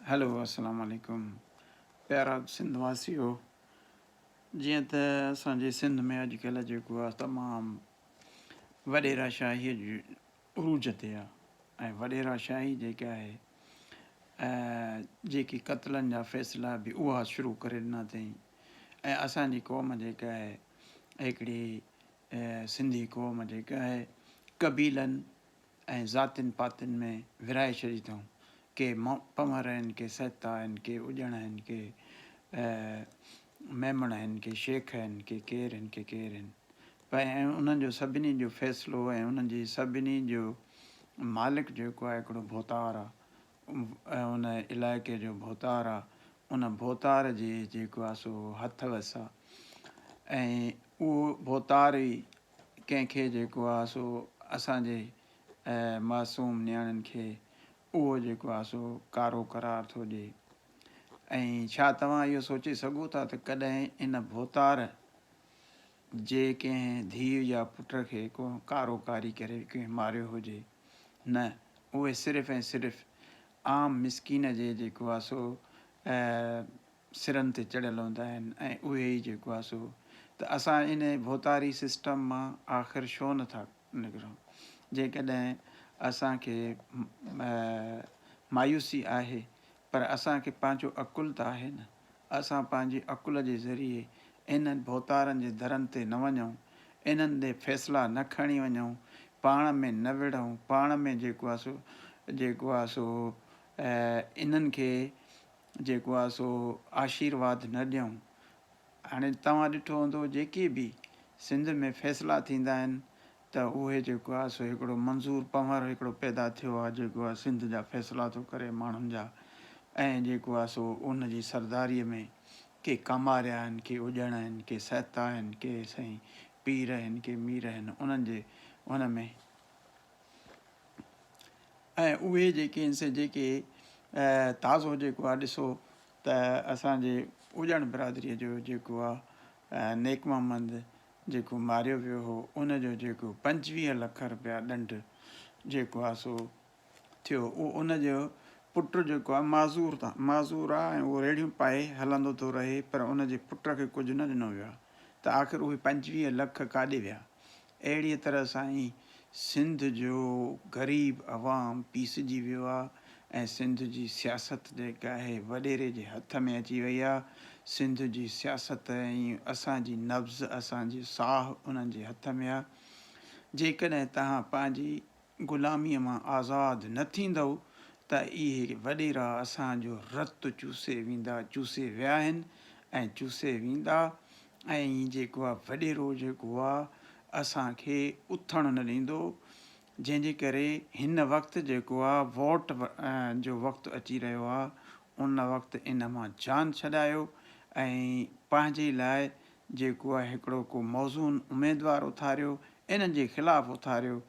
Hello अस्सलाम वालेकुम प्यारा सिंध वासियो। जीअं त असांजे सिंध में अॼुकल्ह जेको आहे तमामु वॾेरा शाहीअ जी उरूज ते आहे ऐं वॾेरा शाही जेका आहे जेकी क़त्लनि जा फ़ैसिला बि उहा शुरू करे ॾिना अथई। ऐं असांजी क़ौम जेका आहे हिकिड़ी सिंधी क़ौम जेका आहे क़बीलनि ऐं ज़ातियुनि पातियुनि में विराए छॾी अथऊं। के पंवर आहिनि, के सहता आहिनि, के उॼण आहिनि, के मेमण आहिनि, के शेख आहिनि, के केरु आहिनि, के केरु आहिनि। पर ऐं उन्हनि जो सभिनी जो फ़ैसिलो ऐं उन्हनि जी सभिनी जो मालिक जेको आहे हिकिड़ो भोतार आहे ऐं उन इलाइक़े जो भोतार आहे। उन भोतार जे जेको आहे सो हथ वस आहे ऐं उहो भोतार ई कंहिंखे जेको आहे सो असांजे मासूम नियाणियुनि खे उहो जेको आहे सो कारो करार थो ॾिए। ऐं छा तव्हां इहो सोचे सघो था त कॾहिं इन भोतार जे कंहिं धीउ या पुट खे को कारो कारी करे कंहिं मारियो हुजे? न, उहे सिर्फ़ु ऐं सिर्फ़ु आम मिसकीन जे जेको आहे सो सिरनि ते चढ़ियल हूंदा आहिनि ऐं उहे ई जेको आहे सो त असां इन भोतारी सिस्टम मां आख़िर छो नथा निकिरूं? जेकॾहिं असांखे मायूसी आहे पर असांखे पंहिंजो अकुल त आहे न। असां पंहिंजे अकुल जे ज़रिए इन्हनि भोतारनि जे दरनि ते न वञूं, इन्हनि ते फ़ैसिला न खणी वञूं, पाण में न विढ़ूं, पाण में जेको आहे सो इन्हनि खे जेको आहे सो आशीर्वाद न ॾियूं। हाणे तव्हां ॾिठो हूंदो जेके बि सिंध में फ़ैसिला थींदा आहिनि त उहे जेको आहे सो हिकिड़ो मंज़ूर पंवर हिकिड़ो पैदा थियो आहे जेको आहे सिंध जा फ़ैसिला थो करे माण्हुनि जा। ऐं जेको आहे सो उन जी सरदारीअ में के कमारिया आहिनि, के उॼण आहिनि, के सहता आहिनि, के साईं पीर आहिनि, के मीर आहिनि, उन्हनि जे उन में ऐं उहे जेके आहिनि से जेके ताज़ो जेको आहे ॾिसो त असांजे उॼण बिरादरीअ जो जेको आहे नेक मोहम्मद जेको मारियो वियो हो उनजो जेको 25 लख रुपया ॾंढ जेको आहे सो थियो। उहो उनजो पुटु जेको आहे माज़ूर आहे ऐं उहो रेड़ियूं पाए हलंदो थो रहे पर उनजे पुट खे कुझु न ॾिनो वियो आहे। त आख़िर उहे 25 लख काॾे विया? अहिड़ीअ तरह सां ई सिंध जो ग़रीब अवाम पीसिजी वियो आहे ऐं सिंध जी सियासत जेका आहे वॾेरे जे हथ में अची वई आहे। सिंध जी सियासत ऐं असांजी नब्ज़, असांजी साह उन्हनि जे हथ में आहे। जेकॾहिं तव्हां पंहिंजी ग़ुलामीअ मां आज़ादु न थींदव त इहे वॾेरा असांजो रतु चूसे विया आहिनि ऐं चूसे वेंदा। ऐं जेको आहे वॾेरो जेको आहे असांखे उथणु न ॾींदो। जंहिंजे करे हिन वक़्तु जेको आहे वोट जो वक़्तु अची रहियो आहे उन वक़्तु इन मां जान छॾायो ऐं पंहिंजे लाइ जेको आहे हिकिड़ो को मौज़ून उमेदवारु उथारियो, इन्हनि जे ख़िलाफ़ु उथारियो।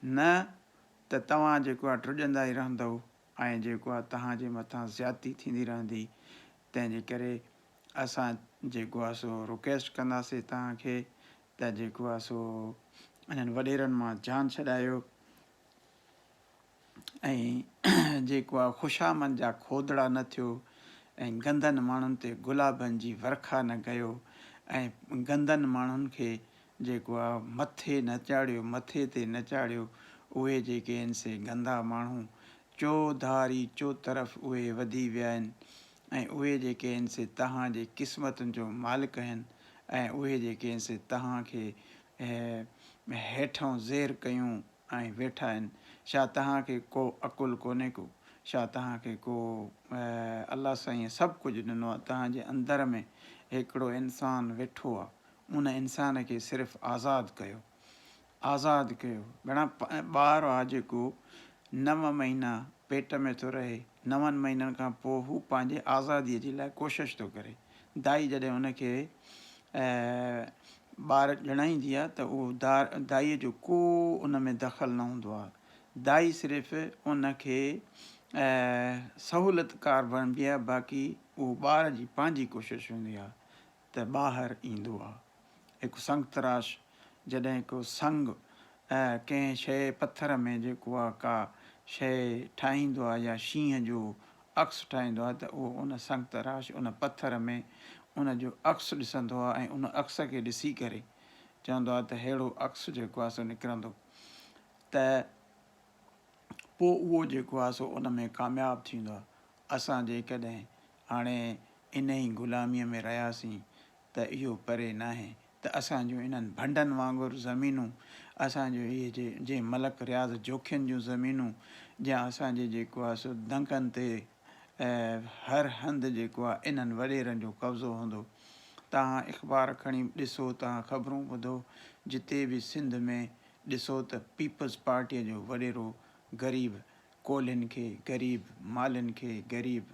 न त तव्हां जेको आहे ड्रुॼंदा ई रहंदव ऐं जेको आहे तव्हांजे मथां ज़्यादती थींदी रहंदी। तंहिंजे करे असां जेको आहे सो रिक्वेस्ट कंदासीं तव्हांखे त जेको आहे सो इन्हनि वॾेरनि मां जान छॾायो ऐं जेको आहे ख़ुशामद जा खोदड़ा न थियो ऐं गंदनि माण्हुनि ते गुलाबनि जी वर्खा न कयो ऐं गंदनि माण्हुनि खे जेको आहे मथे ते न चाढ़ियो। उहे जेके आहिनि से गंदा माण्हू चौधारी चौतरफ़ उहे वधी विया आहिनि ऐं उहे जेके आहिनि से तव्हांजे क़िस्मतुनि जो मालिक आहिनि ऐं उहे जेके आहिनि से तव्हांखे हेठों ज़ेर कयूं ऐं वेठा आहिनि। छा तव्हांखे को अकुलु कोन्हे को? छा तव्हांखे को अलाह साईं सभु कुझु ॾिनो आहे? तव्हांजे अंदर में हिकिड़ो इंसानु वेठो आहे, उन इंसान खे सिर्फ़ु आज़ादु कयो। घणा ॿार आहे जेको 9 महीना पेट में थो रहे, 9 महीननि खां पोइ हू पंहिंजे आज़ादीअ जे लाइ कोशिशि थो करे। दाई जॾहिं हुनखे ॿार ॼणाईंदी आहे त उहो दाईअ जो को उन में दख़ल न हूंदो आहे। दाई सिर्फ़ु उनखे सहूलियतकार बणिबी आहे, बाक़ी उहो ॿार जी पंहिंजी कोशिशि हूंदी आहे त ॿाहिरि ईंदो आहे। हिकु संग तराश जॾहिं को संग कंहिं शइ पथर में जेको आहे का शइ ठाहींदो आहे या शींहं जो अक्स ठाहींदो आहे त उहो उन संग तराश उन पथर में उन जो अक्स ॾिसंदो आहे ऐं उन अक्स खे ॾिसी करे चवंदो आहे त अहिड़ो अक्स जेको आहे सो निकिरंदो त पोइ उहो जेको आहे सो उन में कामयाबु थींदो आहे। असां जेकॾहिं हाणे इन ई ग़ुलामीअ में रहियासीं त इहो परे न आहे त असांजूं इन्हनि भंडनि वांगुरु ज़मीनूं असांजो इहे जे मलक रियाज़ जोखियुनि जूं ज़मीनूं या असांजे जेको आहे सो दंगनि ते हर हंधि जेको आहे इन्हनि वॾेरनि जो कब्ज़ो हूंदो। तव्हां अख़बार खणी ॾिसो, तव्हां ख़बरूं ॿुधो, जिते बि सिंध में ॾिसो त पीपल्स पार्टीअ जो वॾेरो ग़रीब कोलियुनि खे, ग़रीब मालियुनि खे, ग़रीब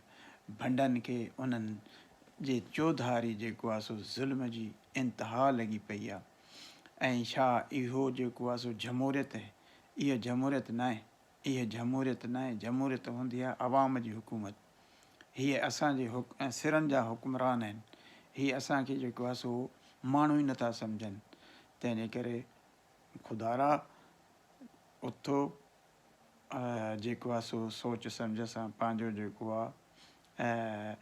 भंडनि खे उन्हनि जे चौधारी जेको आहे सो ज़ुल्म जी इंतिहा लॻी पई आहे। ऐं छा इहो जेको आहे सो जमूरियत आहे? इहा जमूरियत न आहे, इहा जमूरियत न आहे। जमूरियत हूंदी आहे अवाम जी हुकूमत। हीअ असांजे सिरनि जा हुकुमरान आहिनि। हीअ असांखे जेको आहे सो माण्हू ई नथा सम्झनि। तंहिंजे करे ख़ुदारा उथो जेको आहे सो सोच सम्झ सां पंहिंजो जेको आहे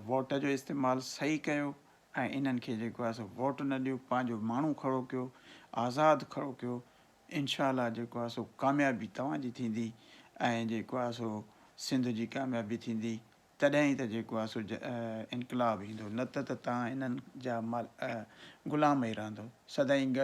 वोट जो इस्तेमालु सही कयो ऐं इन्हनि खे जेको आहे सो वोट न ॾियो, पंहिंजो माण्हू खड़ो कयो, आज़ादु खड़ो कयो। इनशा जेको आहे सो कामयाबी तव्हांजी थींदी ऐं जेको आहे सो सिंध जी कामयाबी थींदी। तॾहिं ई त जेको आहे सो इनकलाब ईंदो, न त तव्हां इन्हनि जा ग़ुलाम ई रहंदो सदाईं गॾु।